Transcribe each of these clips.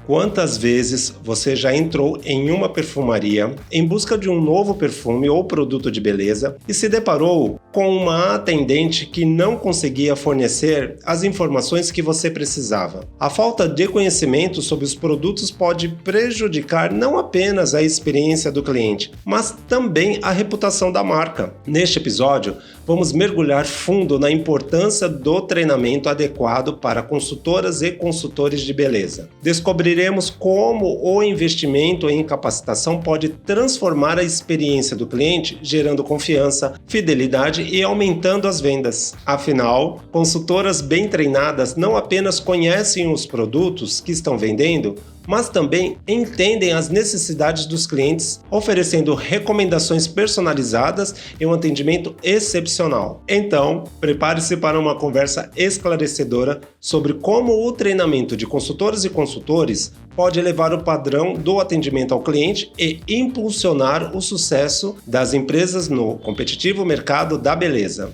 Quantas vezes você já entrou em uma perfumaria em busca de um novo perfume ou produto de beleza e se deparou com uma atendente que não conseguia fornecer as informações que você precisava? A falta de conhecimento sobre os produtos pode prejudicar não apenas a experiência do cliente, mas também a reputação da marca. Neste episódio, vamos mergulhar fundo na importância do treinamento adequado para consultoras e consultores de beleza. Descobriremos como o investimento em capacitação pode transformar a experiência do cliente, gerando confiança, fidelidade e aumentando as vendas. Afinal, consultoras bem treinadas não apenas conhecem os produtos que estão vendendo, mas também entendem as necessidades dos clientes, oferecendo recomendações personalizadas e um atendimento excepcional. Então, prepare-se para uma conversa esclarecedora sobre como o treinamento de consultoras e consultores pode elevar o padrão do atendimento ao cliente e impulsionar o sucesso das empresas no competitivo mercado da beleza.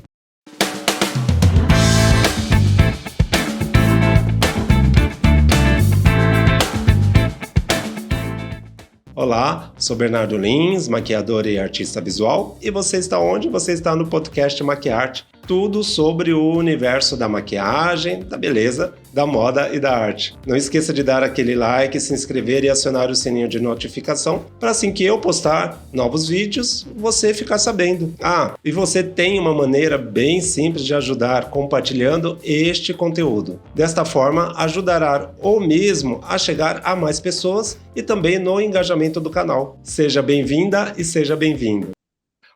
Olá, sou Bernardo Lins, maquiador e artista visual, e você está onde? Você está no podcast Maquiarte, tudo sobre o universo da maquiagem, da beleza, da moda e da arte. Não esqueça de dar aquele like, se inscrever e acionar o sininho de notificação para assim que eu postar novos vídeos, você ficar sabendo. E você tem uma maneira bem simples de ajudar compartilhando este conteúdo. Desta forma, ajudará o mesmo a chegar a mais pessoas e também no engajamento do canal. Seja bem-vinda e seja bem-vindo.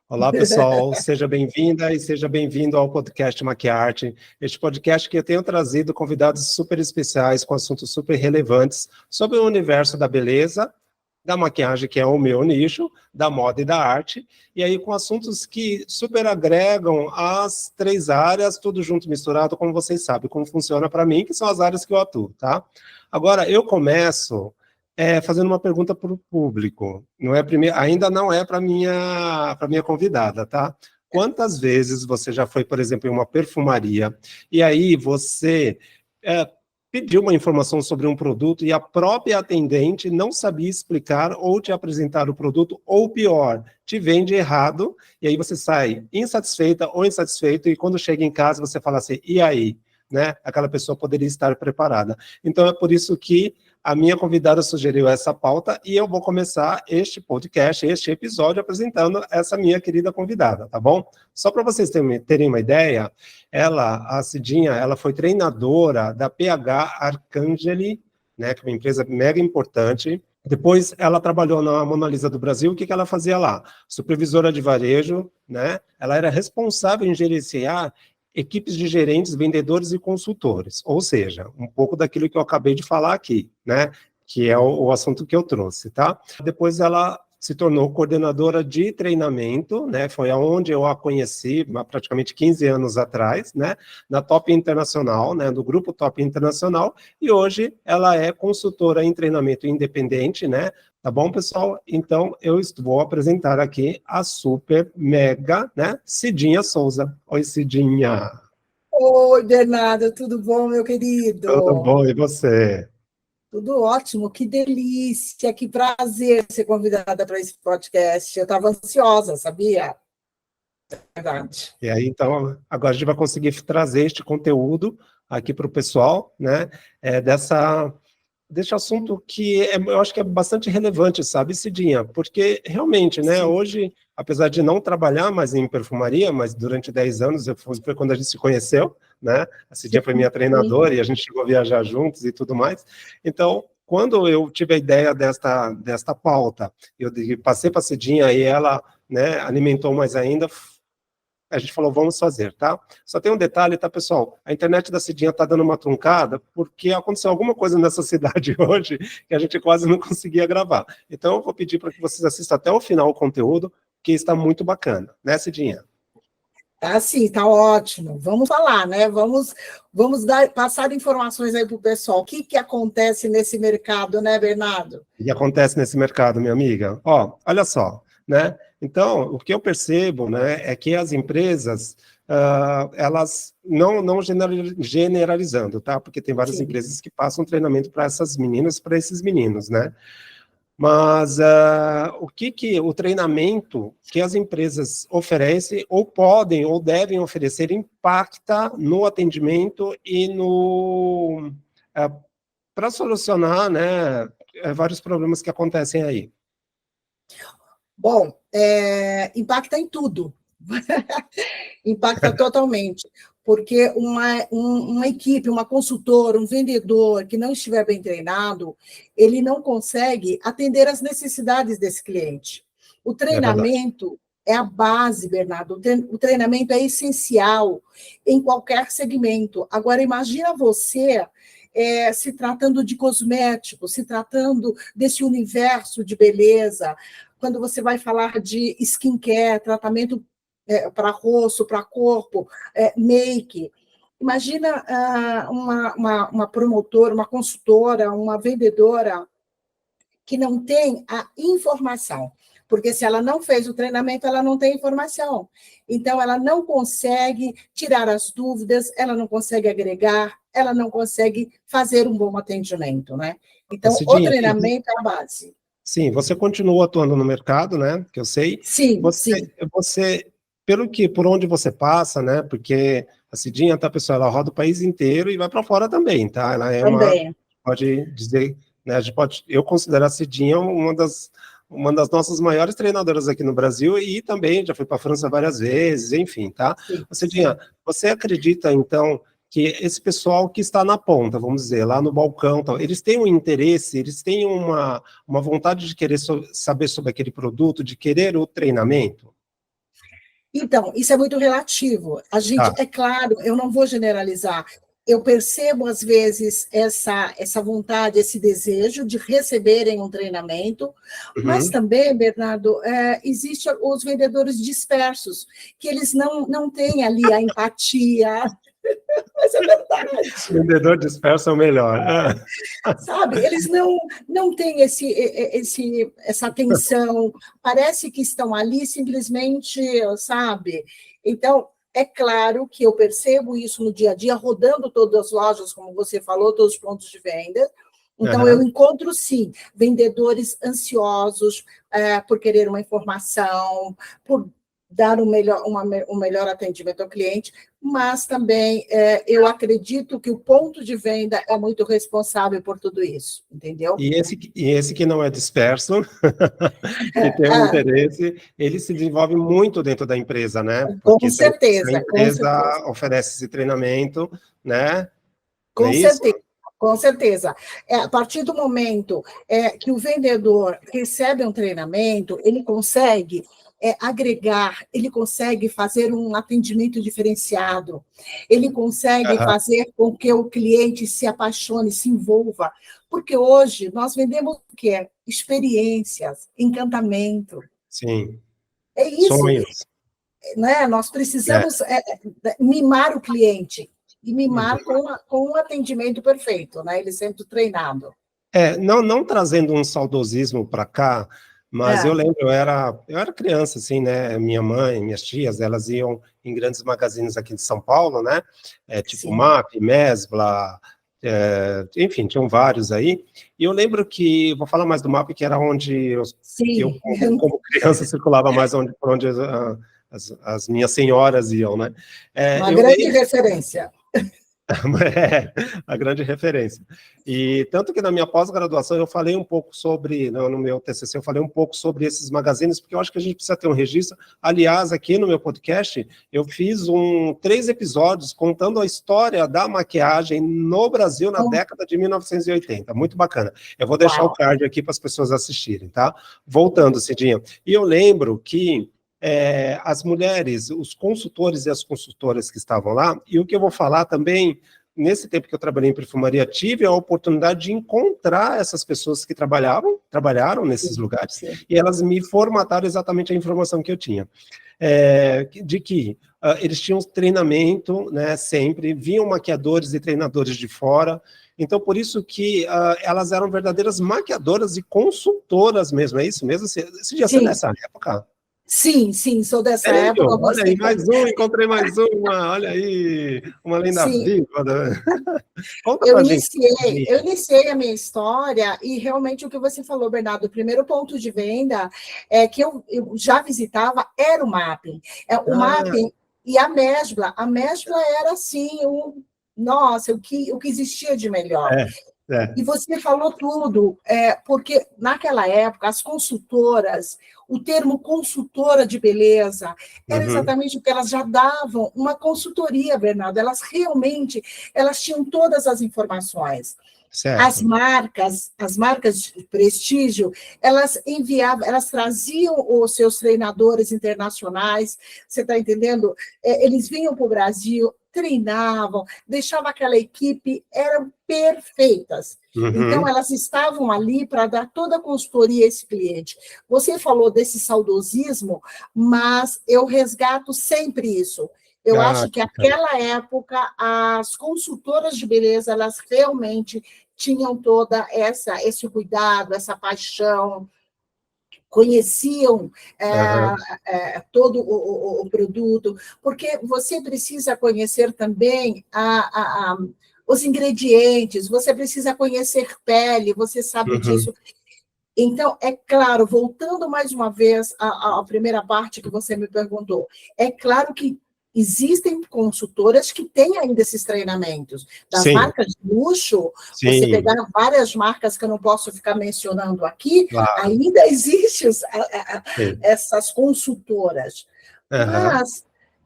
Olá, pessoal, seja bem-vinda e seja bem-vindo ao podcast Maquiarte, este podcast que eu tenho trazido convidados super especiais com assuntos super relevantes sobre o universo da beleza, da maquiagem, que é o meu nicho, da moda e da arte, e aí com assuntos que super agregam as três áreas, tudo junto misturado, como vocês sabem, como funciona para mim, que são as áreas que eu atuo, tá? Agora, eu começo fazendo uma pergunta para o público. Ainda não é para minha convidada, tá? Quantas vezes você já foi, por exemplo, em uma perfumaria e aí você pediu uma informação sobre um produto e a própria atendente não sabia explicar ou te apresentar o produto, ou pior, te vende errado, e aí você sai insatisfeita ou insatisfeito, e quando chega em casa você fala assim, e aí? Né? Aquela pessoa poderia estar preparada. Então é por isso que a minha convidada sugeriu essa pauta e eu vou começar este podcast, este episódio, apresentando essa minha querida convidada, tá bom? Só para vocês terem uma ideia, a Cidinha, ela foi treinadora da PH Arcangeli, né, que é uma empresa mega importante. Depois ela trabalhou na Mona Lisa do Brasil. O que ela fazia lá? Supervisora de varejo, né? Ela era responsável em gerenciar equipes de gerentes, vendedores e consultores, ou seja, um pouco daquilo que eu acabei de falar aqui, né, que é o assunto que eu trouxe, tá? Depois ela se tornou coordenadora de treinamento, né, foi aonde eu a conheci, praticamente 15 anos atrás, né, na Top Internacional, né, do grupo Top Internacional, e hoje ela é consultora em treinamento independente, né. Tá bom, pessoal? Então, eu vou apresentar aqui a super mega, né, Cidinha Souza. Oi, Cidinha. Oi, Bernardo, tudo bom, meu querido? Tudo bom, e você? Tudo ótimo, que delícia, que prazer ser convidada para esse podcast. Eu estava ansiosa, sabia? Verdade. E aí, então, agora a gente vai conseguir trazer este conteúdo aqui para o pessoal, né, desse assunto que eu acho que é bastante relevante, sabe, Cidinha? Porque, realmente, né, hoje, apesar de não trabalhar mais em perfumaria, mas durante 10 anos, foi quando a gente se conheceu, né, a Cidinha foi minha treinadora e a gente chegou a viajar juntos e tudo mais. Então, quando eu tive a ideia desta pauta, eu passei para a Cidinha e ela, né, alimentou mais ainda, a gente falou, vamos fazer, tá? Só tem um detalhe, tá, pessoal? A internet da Cidinha tá dando uma truncada, porque aconteceu alguma coisa nessa cidade hoje que a gente quase não conseguia gravar. Então, eu vou pedir para que vocês assistam até o final o conteúdo, que está muito bacana, né, Cidinha? Tá sim, tá ótimo. Vamos falar, né? Vamos passar informações aí para o pessoal. O que acontece nesse mercado, né, Bernardo? O que acontece nesse mercado, minha amiga? Ó, olha só, né? Então, o que eu percebo, né, é que as empresas elas, não generalizando, tá? Porque tem várias Sim. empresas que passam treinamento para essas meninas, para esses meninos, né? Mas o que o treinamento que as empresas oferecem, ou podem, ou devem oferecer, impacta no atendimento e no para solucionar, né, vários problemas que acontecem aí. Bom, impacta em tudo. Impacta totalmente, porque uma equipe, uma consultora, um vendedor que não estiver bem treinado, ele não consegue atender às necessidades desse cliente. O É verdade. treinamento é a base, Bernardo. O treinamento é essencial em qualquer segmento. Agora, imagina você se tratando de cosméticos, se tratando desse universo de beleza, quando você vai falar de skincare, tratamento para rosto, para corpo, make. Imagina uma promotora, uma consultora, uma vendedora que não tem a informação, porque se ela não fez o treinamento, ela não tem informação. Então, ela não consegue tirar as dúvidas, ela não consegue agregar, ela não consegue fazer um bom atendimento, né? Então, o Cidinha, treinamento é a base. sim, você continua atuando no mercado, né? Que eu sei. Sim, Você, sim. você, por onde você passa, né? Porque a Cidinha, tá, pessoal, ela roda o país inteiro e vai para fora também, tá? Ela é Também. pode dizer, né? A gente pode, eu considero a Cidinha uma das nossas maiores treinadoras aqui no Brasil e também já fui para a França várias vezes, enfim, tá? Sim, Cidinha, sim. você acredita, então, que esse pessoal que está na ponta, vamos dizer, lá no balcão, tal, eles têm um interesse, eles têm uma vontade de querer saber sobre aquele produto, de querer o treinamento? Então, isso é muito relativo. A gente, Tá. é claro, eu não vou generalizar. Eu percebo, às vezes, essa vontade, esse desejo de receberem um treinamento, mas Uhum. também, Bernardo, existem os vendedores dispersos, que eles não têm ali a empatia, mas é verdade. Vendedor disperso é o melhor. Sabe? Eles não têm essa atenção, parece que estão ali simplesmente, sabe? Então, é claro que eu percebo isso no dia a dia, rodando todas as lojas, como você falou, todos os pontos de venda. Então, eu Aham. encontro, sim, vendedores ansiosos por querer uma informação, por dar um melhor atendimento ao cliente, mas também eu acredito que o ponto de venda é muito responsável por tudo isso, entendeu? E esse que não é disperso, que tem um Ah, interesse, ele se desenvolve muito dentro da empresa, né? com Porque se a certeza, com certeza. empresa oferece esse treinamento, né? Não é Com isso? certeza, com certeza. A partir do momento que o vendedor recebe um treinamento, ele consegue agregar, ele consegue fazer um atendimento diferenciado, ele consegue Aham. fazer com que o cliente se apaixone, se envolva, porque hoje nós vendemos o quê? Experiências, encantamento. Sim, É isso, sonhos. né? Nós É. precisamos mimar o cliente e Uhum. mimar com um atendimento perfeito, né? Ele sendo treinado. Não trazendo um saudosismo para cá, mas eu É, lembro, eu era criança, assim, né? Minha mãe, minhas tias, elas iam em grandes magazines aqui de São Paulo, né? Tipo sim, MAP, Mesbla, enfim, tinham vários aí. E eu lembro que, vou falar mais do MAP, que era onde eu sim, como criança, circulava mais por onde as minhas senhoras iam, né? uma Eu grande lembro. referência. É a grande referência. E tanto que na minha pós-graduação eu falei um pouco sobre, no meu TCC, eu falei um pouco sobre esses magazines, porque eu acho que a gente precisa ter um registro. Aliás, aqui no meu podcast, eu fiz 3 episódios contando a história da maquiagem no Brasil na Então, década de 1980. Muito bacana. Eu vou deixar o uau, card aqui para as pessoas assistirem, tá? Voltando, Cidinha. E eu lembro que as mulheres, os consultores e as consultoras que estavam lá, e o que eu vou falar também, nesse tempo que eu trabalhei em perfumaria, tive a oportunidade de encontrar essas pessoas que trabalharam nesses sim, lugares, sim. e elas me formataram exatamente a informação que eu tinha. De que eles tinham treinamento, né, sempre, vinham maquiadores e treinadores de fora, então por isso que elas eram verdadeiras maquiadoras e consultoras mesmo, é isso mesmo? Esse dia, você Sim, nessa época? Sim, sim, sou dessa Sério? época, eu Olha aí, gostei. mais um, encontrei mais uma, olha aí, uma lenda Sim, viva. Conta eu pra gente. iniciei, eu iniciei a minha história e realmente o que você falou, Bernardo, o primeiro ponto de venda que eu já visitava era o Mapping. O Ah, Mapping e a Mesbla era assim, nossa, o que existia de melhor. é, é. E você falou tudo, porque naquela época as consultoras, o termo consultora de beleza, era Uhum, exatamente porque elas já davam uma consultoria, Bernardo. Elas tinham todas as informações. certo. As marcas de prestígio, elas enviavam, elas traziam os seus treinadores internacionais, você está entendendo? Eles vinham para o Brasil, treinavam, deixavam aquela equipe, eram perfeitas. Então, Uhum. elas estavam ali para dar toda a consultoria a esse cliente. Você falou desse saudosismo, mas eu resgato sempre isso. Eu Ah, acho que que bacana. aquela época as consultoras de beleza elas realmente tinham toda esse cuidado, essa paixão, conheciam Aham, todo o produto, porque você precisa conhecer também os ingredientes, você precisa conhecer pele, você sabe uhum. disso. Então, é claro, voltando mais uma vez à primeira parte que você me perguntou, é claro que existem consultoras que têm ainda esses treinamentos. Das Sim, marcas de luxo, você sim, pegar várias marcas que eu não posso ficar mencionando aqui, claro. ainda existem Sim. essas consultoras. Aham. Mas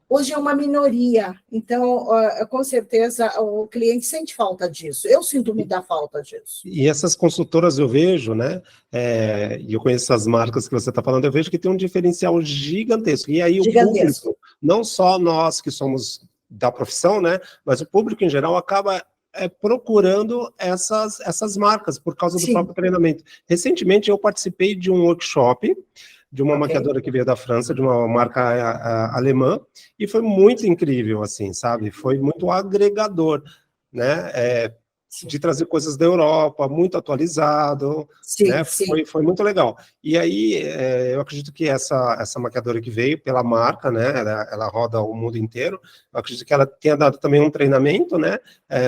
hoje é uma minoria, então, com certeza, o cliente sente falta disso. Eu sinto muita falta disso. E essas consultoras eu vejo, né? E eu conheço as marcas que você está falando, eu vejo que tem um diferencial gigantesco. E aí o Gigantesco. público, não só nós que somos da profissão, né? Mas o público em geral acaba procurando essas marcas por causa do Sim, próprio treinamento. Recentemente eu participei de um workshop de uma ok. maquiadora que veio da França, de uma marca alemã, e foi muito incrível, assim, sabe? Foi muito agregador, né? De Sim, trazer coisas da Europa, muito atualizado, né? sim, sim, Foi muito legal. E aí, eu acredito que essa maquiadora que veio pela marca, né? Ela roda o mundo inteiro. Eu acredito que ela tenha dado também um treinamento, né?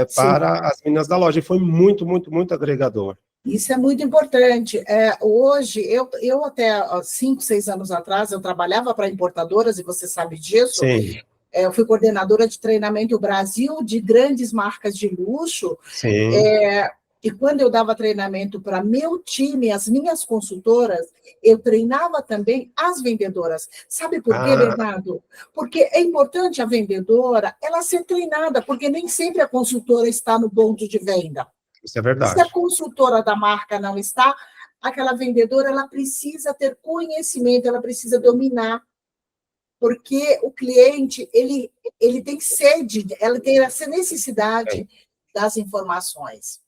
sim. Para as meninas da loja. E foi muito, muito, muito agregador. Isso é muito importante. Hoje, eu até 5, 6 anos atrás, eu trabalhava para importadoras, e você sabe disso. Sim, Eu fui coordenadora de treinamento Brasil de grandes marcas de luxo. sim. É, e quando eu dava treinamento para meu time, as minhas consultoras, eu treinava também as vendedoras. Sabe por quê, Ah, Bernardo? Porque é importante a vendedora ela ser treinada, porque nem sempre a consultora está no ponto de venda. isso é Se a verdade. consultora da marca não está, aquela vendedora ela precisa ter conhecimento, ela precisa dominar, porque o cliente ele tem sede, ela tem essa É. necessidade das informações.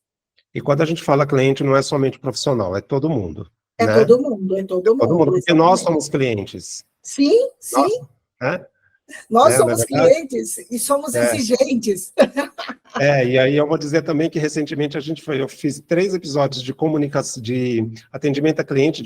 E quando a gente fala cliente, não é somente profissional, é todo mundo, né? É É todo todo mundo, mundo, porque nós exatamente. somos clientes. Sim, Nós, sim, né? nós Não é somos verdade? clientes e somos É. exigentes. E aí eu vou dizer também que recentemente eu fiz 3 episódios de comunicação, de atendimento a cliente,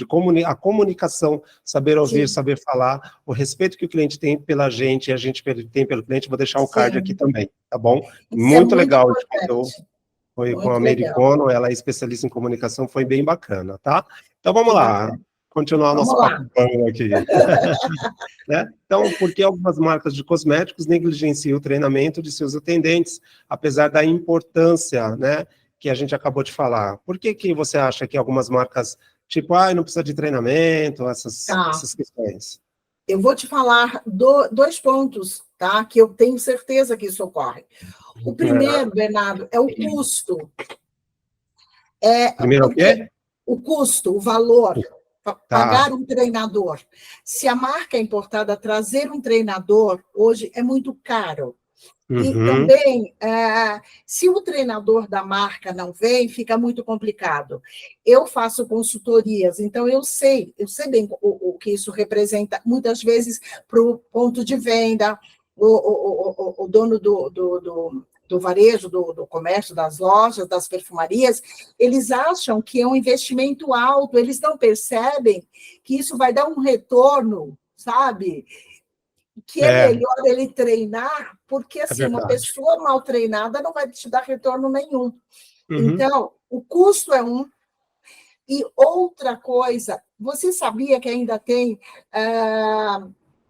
a comunicação, saber ouvir, Sim, saber falar, o respeito que o cliente tem pela gente e a gente tem pelo cliente, vou deixar o card aqui sim. também, tá bom? Isso é Muito muito legal esse conteúdo. importante, Foi com a muito legal. Americano, ela é especialista em comunicação, foi bem bacana, tá? Então vamos Que lá, bacana. continuar o Vamos nosso lá. papo bom aqui. Né? Então, por que algumas marcas de cosméticos negligenciam o treinamento de seus atendentes, apesar da importância, né, que a gente acabou de falar? Por que você acha que algumas marcas, tipo, não precisa de treinamento, Tá. essas questões? Eu vou te falar dois pontos, tá? Que eu tenho certeza que isso ocorre. O Ah, primeiro, Bernardo, é o custo. É primeiro o porque quê? o custo, o valor, Tá. pagar um treinador. Se a marca é importada, trazer um treinador hoje é muito caro. E Uhum. também, se o treinador da marca não vem, fica muito complicado. Eu faço consultorias, então eu sei bem o que isso representa, muitas vezes, para o ponto de venda, o dono do varejo, do comércio, das lojas, das perfumarias, eles acham que é um investimento alto, eles não percebem que isso vai dar um retorno. sabe? Que é É, melhor ele treinar, porque é assim, uma verdade. pessoa mal treinada não vai te dar retorno nenhum. Uhum. Então, o custo é um. E outra coisa, você sabia que ainda tem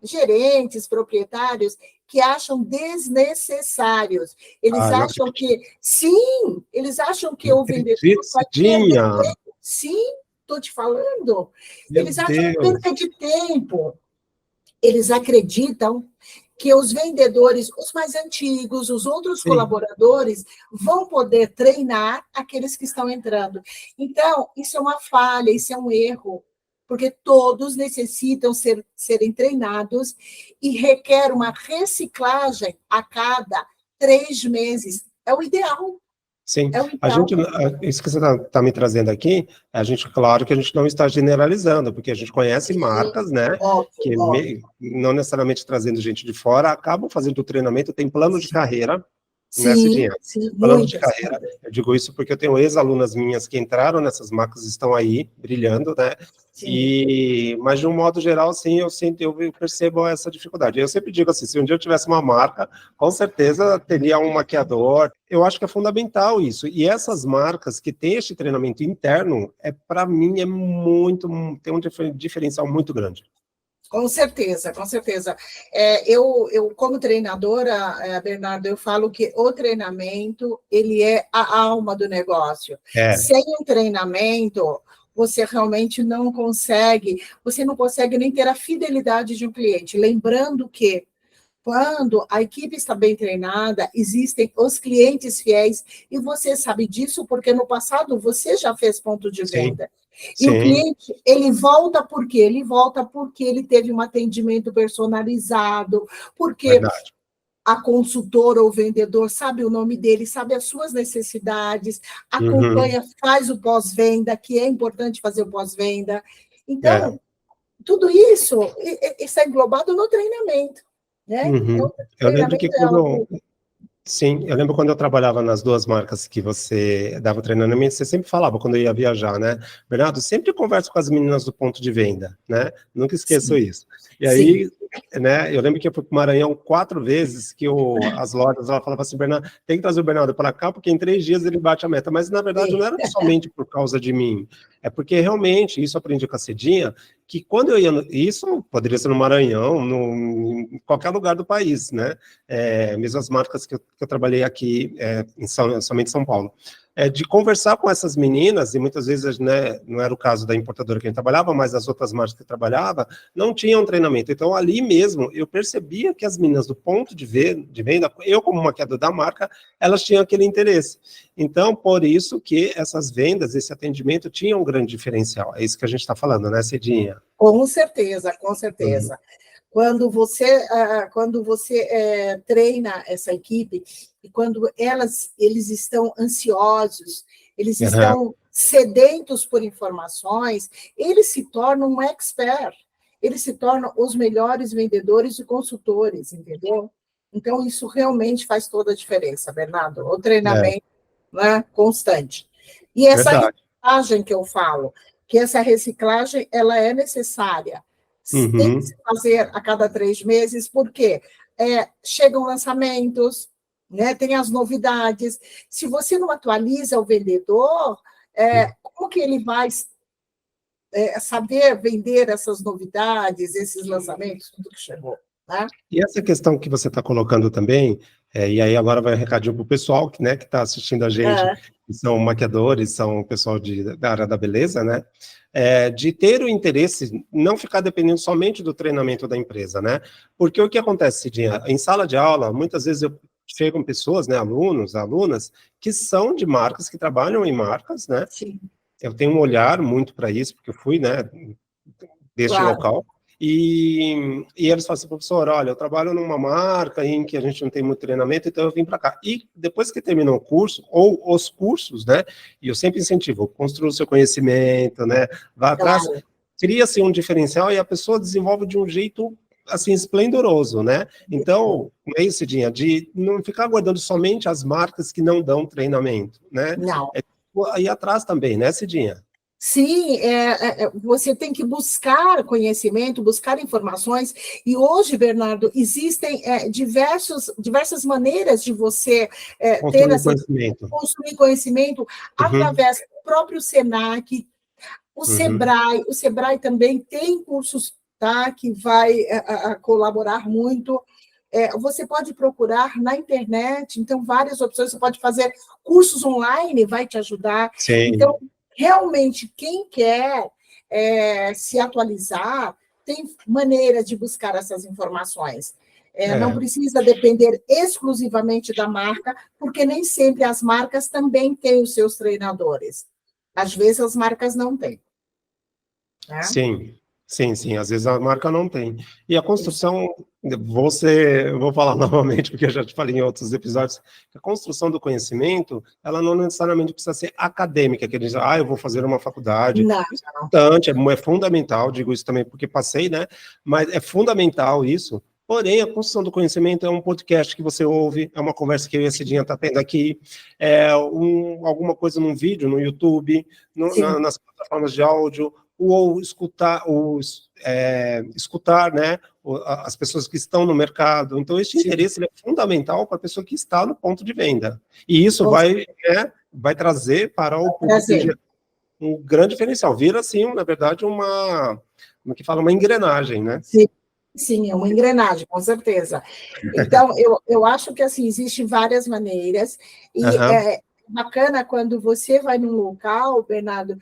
gerentes, proprietários, que acham desnecessários. Eles Ah, não acham acredito. que, sim, eles acham que Não o vendedor acredito, vai perder Cidinha. tempo. Sim, estou te falando. Meu Eles acham perda Deus. de tempo. Eles acreditam que os vendedores, os mais antigos, os outros Sim, colaboradores, vão poder treinar aqueles que estão entrando. Então, isso é uma falha, isso é um erro, porque todos necessitam serem treinados e requer uma reciclagem a cada 3 meses. É o ideal, sim. é o A gente, ideal. isso que você está me trazendo aqui, a gente, claro que a gente não está generalizando, porque a gente conhece Sim, marcas, né, óbvio, que óbvio. não necessariamente trazendo gente de fora, acabam fazendo o treinamento, tem plano de carreira, né, Sim, Cidinha? sim, Plano de muitas, carreira. muitas. Eu digo isso porque eu tenho ex-alunas minhas que entraram nessas marcas, estão aí, brilhando, né? Sim. Mas de um modo geral, sim, eu percebo essa dificuldade. Eu sempre digo assim, se um dia eu tivesse uma marca, com certeza teria um maquiador. Eu acho que é fundamental isso. E essas marcas que têm este treinamento interno, para mim, tem um diferencial muito grande. Com certeza, com certeza. Eu, como treinadora, Bernardo, eu falo que o treinamento, ele é a alma do negócio. É, Sem um treinamento, você realmente você não consegue nem ter a fidelidade de um cliente. Lembrando que quando a equipe está bem treinada, existem os clientes fiéis, e você sabe disso porque no passado você já fez ponto de sim, venda. E o sim, cliente, ele volta por quê? Ele volta porque ele teve um atendimento personalizado, porque verdade. a consultora ou vendedor sabe o nome dele, sabe as suas necessidades, Uhum, acompanha, faz o pós-venda, que é importante fazer o pós-venda. é. Então, tudo isso está englobado no treinamento, né? Uhum. Então, o Eu lembro que treinamento é algo. sim, eu lembro quando eu trabalhava nas duas marcas que você dava treinamento, você sempre falava quando eu ia viajar, né? Bernardo, sempre converso com as meninas do ponto de venda, né? Nunca esqueço Sim, isso. E sim. aí, né, eu lembro que eu fui para o Maranhão 4 vezes, que as lojas ela falava assim, Bernardo, tem que trazer o Bernardo para cá, porque em 3 dias ele bate a meta. Mas, na verdade, Sim, não era somente por causa de mim, é porque realmente, isso eu aprendi com a Cedinha, que quando eu ia, isso poderia ser no Maranhão, em qualquer lugar do país, né? Mesmo as marcas que eu trabalhei aqui somente em São Paulo, de conversar com essas meninas, e muitas vezes, né, não era o caso da importadora que a gente trabalhava, mas as outras marcas que eu trabalhava, não tinham treinamento. Então, ali mesmo, eu percebia que as meninas do ponto de venda, eu como maquiador da marca, elas tinham aquele interesse. Então, por isso que essas vendas, esse atendimento tinha um grande diferencial. É isso que a gente está falando, né, Cidinha? com certeza, com Uhum. certeza. Quando você treina essa equipe, e quando eles estão ansiosos, eles Uhum. estão sedentos por informações, eles se tornam um expert, eles se tornam os melhores vendedores e consultores, entendeu? Então, isso realmente faz toda a diferença, Bernardo. O É, treinamento, né, constante. E essa verdade. reciclagem que eu falo, que essa reciclagem ela é necessária, tem que se Uhum. fazer a cada 3 meses, porque chegam lançamentos, né, tem as novidades. Se você não atualiza o vendedor, como que ele vai saber vender essas novidades, esses lançamentos, tudo que chegou, né? E essa questão que você está colocando também, e aí agora vai um recadinho para o pessoal que, né, que está assistindo a gente, É, que são maquiadores, são pessoal da área da beleza, né? De ter o interesse, não ficar dependendo somente do treinamento da empresa, né? Porque o que acontece, Cidinha? Em sala de aula, muitas vezes chegam pessoas, né, alunos, alunas, que são de marcas, que trabalham em marcas, né? sim, Eu tenho um olhar muito para isso, porque eu fui, né, deste claro. local. E eles falam assim, professor, olha, eu trabalho numa marca em que a gente não tem muito treinamento, então eu vim para cá. E depois que terminou o curso, ou os cursos, né, e eu sempre incentivo, construa o seu conhecimento, né, vá atrás, Claro. cria-se um diferencial e a pessoa desenvolve de um jeito, assim, esplendoroso, né? Então, é isso, Cidinha, de não ficar guardando somente as marcas que não dão treinamento, né? Não. É ir atrás também, né, Cidinha? Sim, você tem que buscar conhecimento, buscar informações, e hoje, Bernardo, existem diversas maneiras de você ter Construir essa, conhecimento. construir conhecimento Uhum, através do próprio Senac, uhum. O Sebrae também tem cursos, tá, que vai colaborar muito. Você pode procurar na internet, então, várias opções, você pode fazer cursos online, vai te ajudar. Então, Sim, realmente, quem quer se atualizar, tem maneira de buscar essas informações. Não é, precisa depender exclusivamente da marca, porque nem sempre as marcas também têm os seus treinadores. Às vezes as marcas não têm, né? sim, sim, sim. Às vezes a marca não tem. E a Isso. construção, eu vou falar novamente, porque eu já te falei em outros episódios, que a construção do conhecimento, ela não necessariamente precisa ser acadêmica, que diz, eu vou fazer uma faculdade. Não, Isso é importante, é fundamental, digo isso também porque passei, né? Mas é fundamental isso. Porém, a construção do conhecimento é um podcast que você ouve, é uma conversa que eu e a Cidinha está tendo aqui, alguma coisa num vídeo, no YouTube, sim, nas plataformas de áudio, ou escutar, né, as pessoas que estão no mercado. Então, esse sim, interesse é fundamental para a pessoa que está no ponto de venda. E isso com vai trazer para o público em prazer. geral um grande diferencial. Vira, assim, na verdade, como que fala, uma engrenagem, né? Sim, sim, é uma engrenagem, com certeza. Então, eu acho que assim, existem várias maneiras, e Aham. bacana quando você vai num local, Bernardo,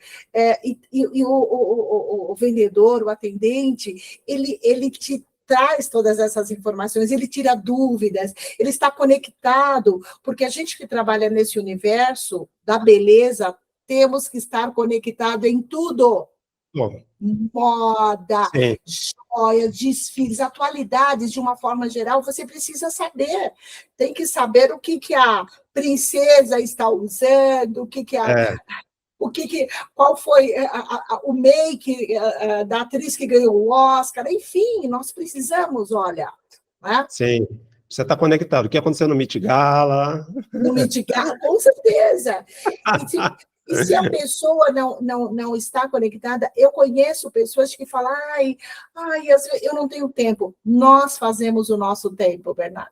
e o vendedor, o atendente, ele te traz todas essas informações, ele tira dúvidas, ele está conectado, porque a gente que trabalha nesse universo da beleza, temos que estar conectado em tudo. Bom, Moda, sim, joias, desfiles, atualidades de uma forma geral, você precisa saber. Tem que saber o que a princesa está usando, é, qual foi o make da atriz que ganhou o Oscar, enfim, nós precisamos, olha, né? sim. Você está conectado. O que aconteceu no Met Gala? No mitigar, com certeza. E se, e se a pessoa não está conectada, eu conheço pessoas que falam, eu não tenho tempo. Nós fazemos o nosso tempo, Bernardo.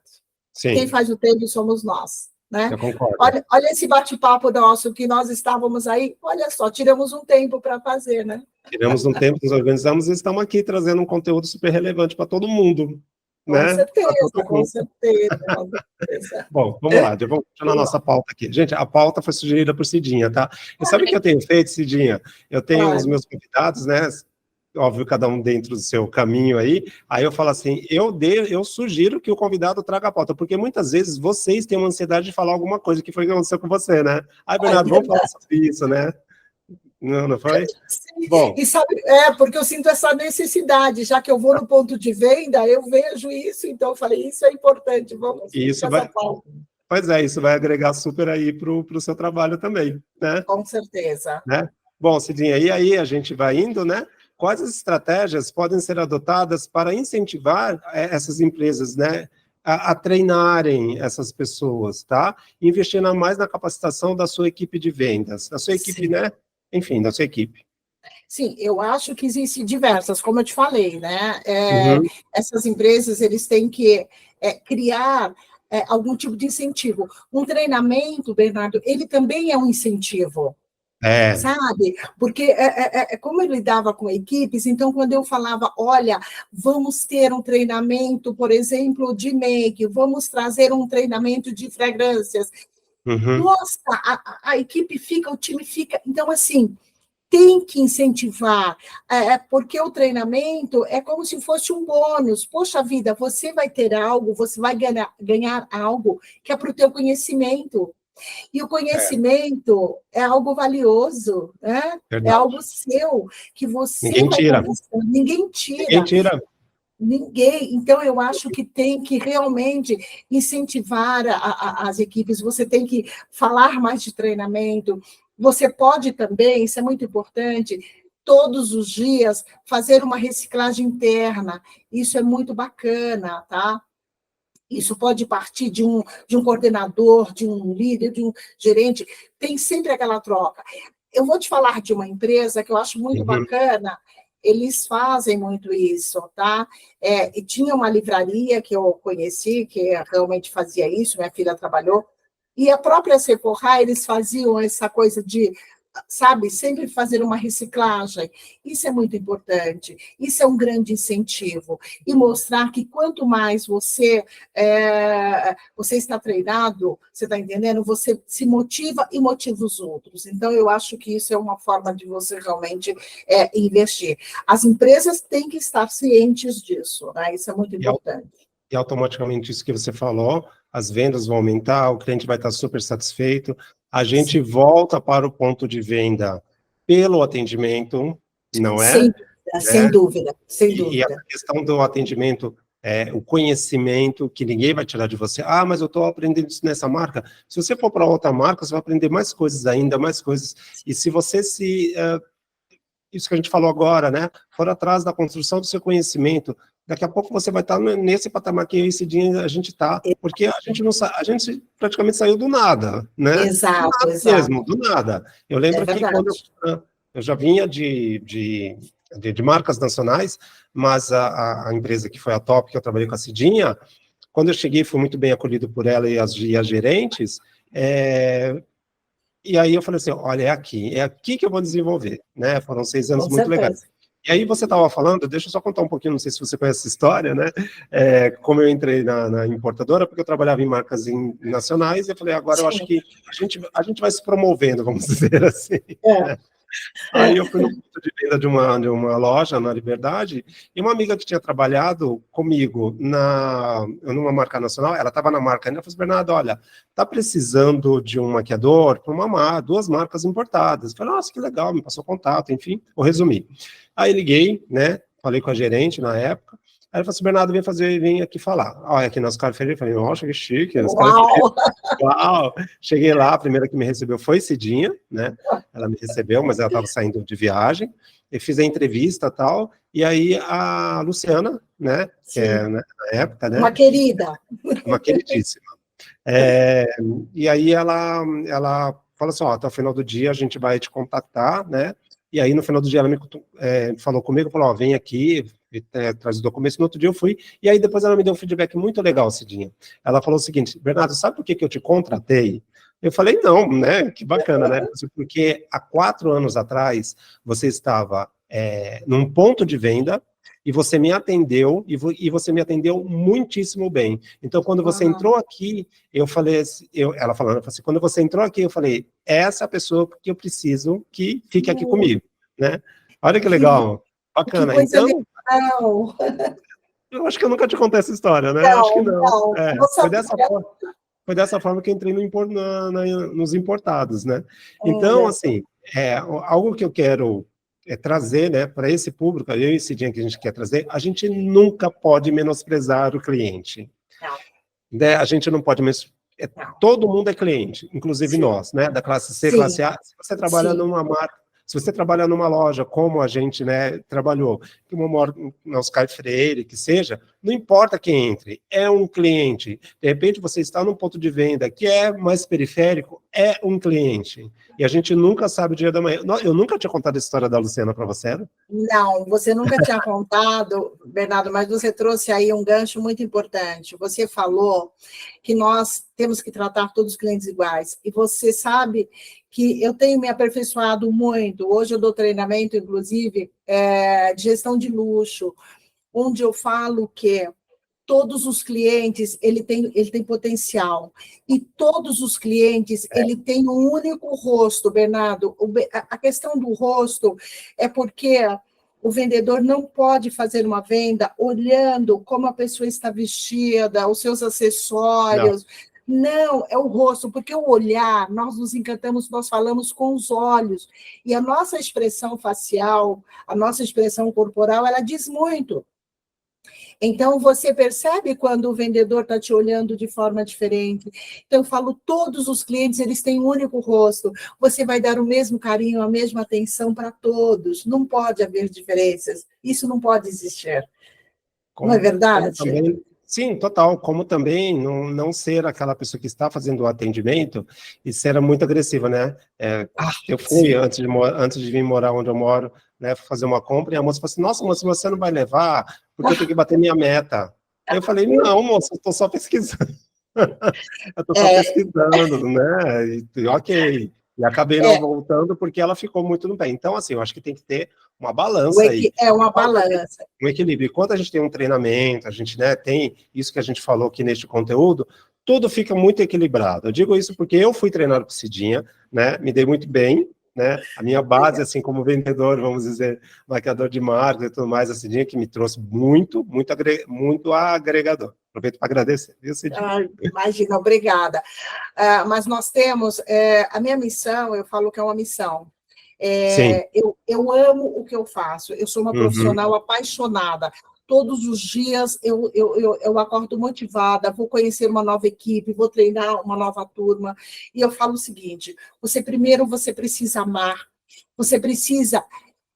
Quem Sim, faz o tempo somos nós. Né? eu concordo. Olha esse bate-papo nosso que nós estávamos aí, olha só, tiramos um tempo para fazer, né? Tiramos um tempo, nos organizamos e estamos aqui trazendo um conteúdo super relevante para todo mundo, Com né? Para todo certeza, com mundo. certeza, com certeza. Bom, vamos lá, vamos continuar a nossa pauta aqui. Gente, a pauta foi sugerida por Cidinha, tá? E sabe o que eu tenho feito, Cidinha? Eu tenho os Claro. meus convidados, né? Óbvio, cada um dentro do seu caminho aí eu falo assim, eu sugiro que o convidado traga a pauta, porque muitas vezes vocês têm uma ansiedade de falar alguma coisa que foi que aconteceu com você, né? Ai, É Bernardo, vamos falar verdade. sobre isso, né? Não, não foi? Sim. Bom, E sabe, porque eu sinto essa necessidade, já que eu vou no ponto de venda, eu vejo isso, então eu falei, isso é importante, vamos e com isso essa vai, pauta, pois é, isso vai agregar super aí pro seu trabalho também, né? com certeza. Né? Bom, Cidinha, e aí a gente vai indo, né? Quais as estratégias podem ser adotadas para incentivar essas empresas, né, a treinarem essas pessoas, tá? Investindo mais na capacitação da sua equipe de vendas, da sua equipe, Sim. né? Enfim, da sua equipe. Sim, eu acho que existem diversas, como eu te falei, né? Uhum. Essas empresas, eles têm que criar algum tipo de incentivo. Um treinamento, Bernardo, ele também é um incentivo. É. Sabe? Porque como eu lidava com equipes, então, quando eu falava, olha, vamos ter um treinamento, por exemplo, de make, vamos trazer um treinamento de fragrâncias. Uhum. Nossa, a equipe fica, o time fica. Então, assim, tem que incentivar, porque o treinamento é como se fosse um bônus. Poxa vida, você vai ter algo, você vai ganhar algo que é para o teu conhecimento. E o É, conhecimento é algo valioso, né? É verdade. algo seu, que você Ninguém vai tira. conquistar, ninguém Ninguém tira, tira. ninguém. Então, eu acho que tem que realmente incentivar as equipes, você tem que falar mais de treinamento, você pode também, isso é muito importante, todos os dias fazer uma reciclagem interna, isso é muito bacana, tá? Isso pode partir de um coordenador, de um líder, de um gerente, tem sempre aquela troca. Eu vou te falar de uma empresa que eu acho muito bacana, eles fazem muito isso, tá? E tinha uma livraria que eu conheci, que realmente fazia isso, minha filha trabalhou, e a própria Sephora, eles faziam essa coisa de, sabe, sempre fazer uma reciclagem. Isso é muito importante, isso é um grande incentivo. E mostrar que quanto mais você está treinado, você está entendendo? Você se motiva e motiva os outros. Então, eu acho que isso é uma forma de você realmente investir. As empresas têm que estar cientes disso, né? Isso é muito importante. E automaticamente isso que você falou, as vendas vão aumentar, o cliente vai estar super satisfeito, a gente volta para o ponto de venda pelo atendimento, não é? Sem dúvida, sem E a dúvida. questão do atendimento, o conhecimento que ninguém vai tirar de você. Ah, mas eu estou aprendendo isso nessa marca. Se você for para outra marca, você vai aprender mais coisas ainda, mais coisas. E se você isso que a gente falou agora, né? For atrás da construção do seu conhecimento, daqui a pouco você vai estar nesse patamar que esse dia a gente está, porque a gente não a gente praticamente saiu do nada, né? Exato, Do nada exato. mesmo, do nada. Eu lembro que quando eu já vinha de marcas nacionais, mas a empresa que foi a Top, que eu trabalhei com a Cidinha, quando eu cheguei, fui muito bem acolhido por ela e as gerentes, e aí eu falei assim, olha, é aqui que eu vou desenvolver, né? Foram 6 anos muito legais. E aí você estava falando, deixa eu só contar um pouquinho, não sei se você conhece essa história, né? Como eu entrei na importadora, porque eu trabalhava em marcas nacionais, e eu falei, agora eu acho que a gente vai se promovendo, vamos dizer assim. Aí eu fui no ponto de venda de uma loja na Liberdade, e uma amiga que tinha trabalhado comigo numa marca nacional, ela estava na marca ainda, falou assim, Bernardo, olha, tá precisando de um maquiador para 2 marcas importadas. Eu falei, nossa, que legal, me passou contato, enfim, vou resumir. Aí liguei, né, falei com a gerente na época, aí ela falou assim, Bernardo, vem aqui falar. Olha, aqui na Oscar Ferreira, eu falei, nossa, que chique. Uau! Cheguei lá, a primeira que me recebeu foi Cidinha, né? Ela me recebeu, mas ela estava saindo de viagem. Eu fiz a entrevista e tal, e aí a Luciana, né? Que na época, né? Uma querida. Uma queridíssima. E aí ela falou assim, ó, até o final do dia a gente vai te contactar, né? E aí no final do dia ela falou comigo, falou, ó, vem aqui, traz o documento. No outro dia eu fui, e aí depois ela me deu um feedback muito legal, Cidinha. Ela falou o seguinte, Bernardo, sabe por que eu te contratei? Eu falei, não, né? Que bacana, né? Porque há 4 anos atrás você estava num ponto de venda e você me atendeu, e você me atendeu muitíssimo bem. Então, quando você entrou aqui, eu falei, ela falando assim, quando você entrou aqui, eu falei, essa é a pessoa que eu preciso que fique aqui comigo, né? Olha que legal, bacana. Que coisa então, legal. eu acho que eu nunca te contei essa história, né? Não, Acho que não. não. Foi dessa forma que eu entrei nos importados, né? Então, assim, algo que eu quero trazer, né, para esse público, eu e esse dia que a gente quer trazer, a gente nunca pode menosprezar o cliente. Né? A gente não pode todo mundo é cliente, inclusive nós, né, da classe C, classe A. Se você trabalha numa marca, se você trabalha numa loja, como a gente, né, trabalhou, na Oscar Freire, que seja, não importa quem entre, é um cliente. De repente, você está num ponto de venda que é mais periférico, é um cliente. E a gente nunca sabe o dia da manhã. Eu nunca tinha contado a história da Luciana para você, né? Não, você nunca tinha contado, Bernardo, mas você trouxe aí um gancho muito importante. Você falou que nós temos que tratar todos os clientes iguais. E você sabe que eu tenho me aperfeiçoado muito. Hoje eu dou treinamento, inclusive, de gestão de luxo, onde eu falo que todos os clientes, ele tem potencial. E todos os clientes, ele tem um único rosto, Bernardo. A questão do rosto é porque o vendedor não pode fazer uma venda olhando como a pessoa está vestida, os seus acessórios. Não, é o rosto, porque o olhar, nós nos encantamos, nós falamos com os olhos. E a nossa expressão facial, a nossa expressão corporal, ela diz muito. Então, você percebe quando o vendedor está te olhando de forma diferente. Então, eu falo, todos os clientes, eles têm um único rosto. Você vai dar o mesmo carinho, a mesma atenção para todos. Não pode haver diferenças. Isso não pode existir. Não é verdade? Sim, total. Como também não ser aquela pessoa que está fazendo o atendimento e ser muito agressiva, né? Ah, Eu fui, sim. antes de vir morar onde eu moro, né, fazer uma compra, e a moça falou assim, nossa, moça, você não vai levar, porque eu tenho que bater minha meta. Aí eu falei, não, moça, eu estou só pesquisando. Eu estou só É, pesquisando, né? E ok. E acabei não é, voltando porque ela ficou muito no pé. Então, assim, eu acho que tem que ter uma balança aí. é uma balança. Um equilíbrio. E quando a gente tem um treinamento, a gente, né, tem isso que a gente falou aqui neste conteúdo, tudo fica muito equilibrado. Eu digo isso porque eu fui treinado por Cidinha, né, me dei muito bem, né, a minha base, assim, como vendedor, vamos dizer, maquiador de marcas e tudo mais, a Cidinha que me trouxe muito agregador. Aproveito para agradecer, viu, Cidinha? Ah, imagina, obrigada. Mas nós temos, a minha missão, eu falo que é uma missão. Sim. Eu amo o que eu faço, eu sou uma Uhum. profissional apaixonada. Todos os dias eu acordo motivada, vou conhecer uma nova equipe, vou treinar uma nova turma. E eu falo o seguinte: você precisa amar, você precisa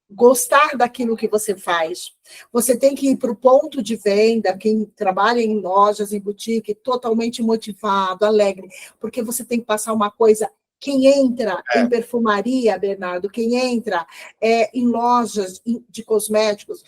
gostar daquilo que você faz. Você tem que ir para o ponto de venda, quem trabalha em lojas, em boutique, totalmente motivado, alegre, porque você tem que passar uma coisa. Quem entra em perfumaria, Bernardo, quem entra em lojas de cosméticos,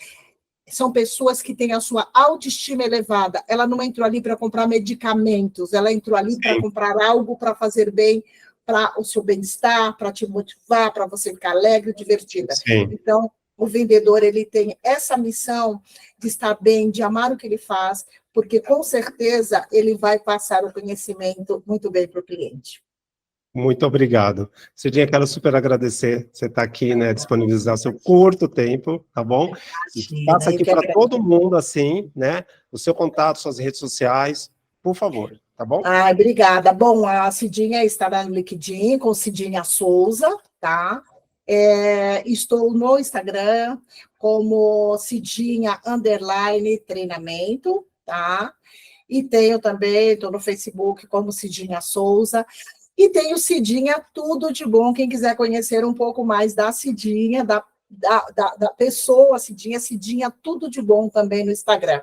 são pessoas que têm a sua autoestima elevada. Ela não entrou ali para comprar medicamentos, ela entrou ali para Sim, comprar algo para fazer bem para o seu bem-estar, para te motivar, para você ficar alegre, divertida. sim. Então, o vendedor ele tem essa missão de estar bem, de amar o que ele faz, porque com certeza ele vai passar o conhecimento muito bem para o cliente. Muito obrigado. Cidinha, quero super agradecer você estar aqui, né, disponibilizar seu curto tempo, tá bom? E passa Imagina, eu aqui que para todo agradeço. mundo, assim, né, o seu contato, suas redes sociais, por favor, tá bom? Ah, obrigada. Bom, a Cidinha estará no LinkedIn com Cidinha Souza, tá? Estou no Instagram como Cidinha Underline Treinamento, tá? E tenho também, estou no Facebook como Cidinha Souza. E tenho Cidinha Tudo de Bom, quem quiser conhecer um pouco mais da Cidinha, da pessoa Cidinha, Cidinha Tudo de Bom também no Instagram.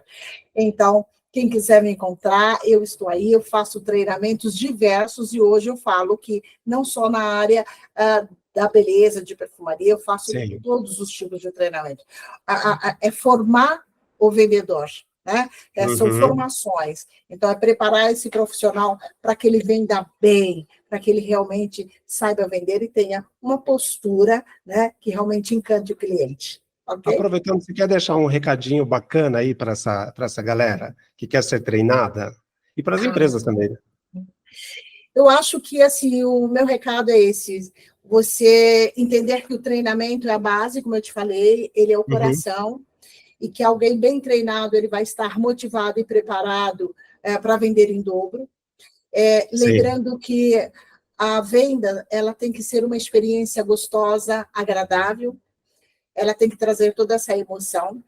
Então, quem quiser me encontrar, eu estou aí, eu faço treinamentos diversos e hoje eu falo que não só na área da beleza, de perfumaria, eu faço Sim. todos os tipos de treinamento. É formar o vendedor, né? São Uhum. formações. Então, é preparar esse profissional para que ele venda bem, para que ele realmente saiba vender e tenha uma postura, né, que realmente encante o cliente. Ok? Aproveitando, você quer deixar um recadinho bacana aí para essa galera que quer ser treinada? E para as Ah, empresas também, né? eu acho que assim, o meu recado é esse: você entender que o treinamento é a base, como eu te falei, ele é o Uhum. coração, e que alguém bem treinado ele vai estar motivado e preparado para vender em dobro. Sim. Lembrando que a venda ela tem que ser uma experiência gostosa, agradável, ela tem que trazer toda essa emoção.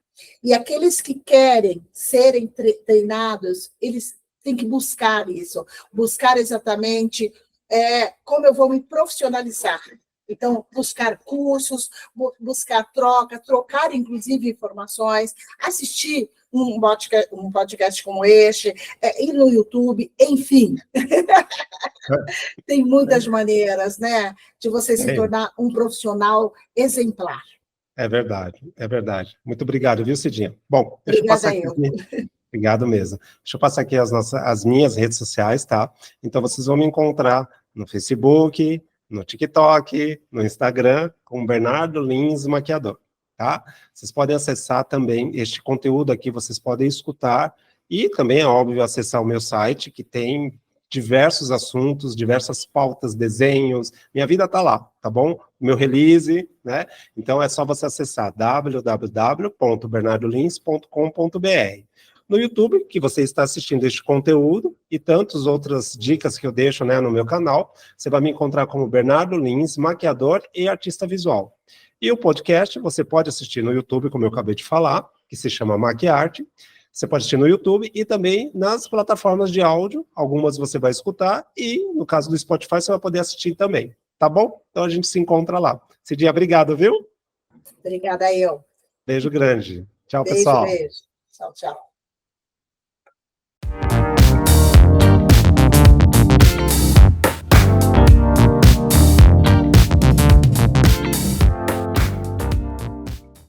E aqueles que querem serem treinados, eles têm que buscar isso, buscar exatamente como eu vou me profissionalizar. Então, buscar cursos, buscar trocar, inclusive, informações, assistir um podcast como este, ir no YouTube, enfim. Tem muitas maneiras, né, de você se É, tornar um profissional exemplar. é verdade, é verdade. Muito obrigado, viu, Cidinha? Bom, deixa eu passar Obrigada, aqui. eu. Obrigado mesmo. Deixa eu passar aqui as minhas redes sociais, tá? Então vocês vão me encontrar no Facebook, no TikTok, no Instagram, com Bernardo Lins Maquiador, tá? Vocês podem acessar também este conteúdo aqui, vocês podem escutar e também, é óbvio, acessar o meu site, que tem diversos assuntos, diversas pautas, desenhos. Minha vida tá lá, tá bom? Meu release, né? Então é só você acessar www.bernardolins.com.br. No YouTube, que você está assistindo este conteúdo, e tantas outras dicas que eu deixo, né, no meu canal, você vai me encontrar como Bernardo Lins, maquiador e artista visual. E o podcast você pode assistir no YouTube, como eu acabei de falar, que se chama Maquiarte. Você pode assistir no YouTube e também nas plataformas de áudio, algumas você vai escutar, e no caso do Spotify você vai poder assistir também, tá bom? Então a gente se encontra lá. Cidinha, obrigado, viu? Obrigada, eu. Beijo grande. Tchau, Beijo, pessoal. beijo. Tchau, tchau.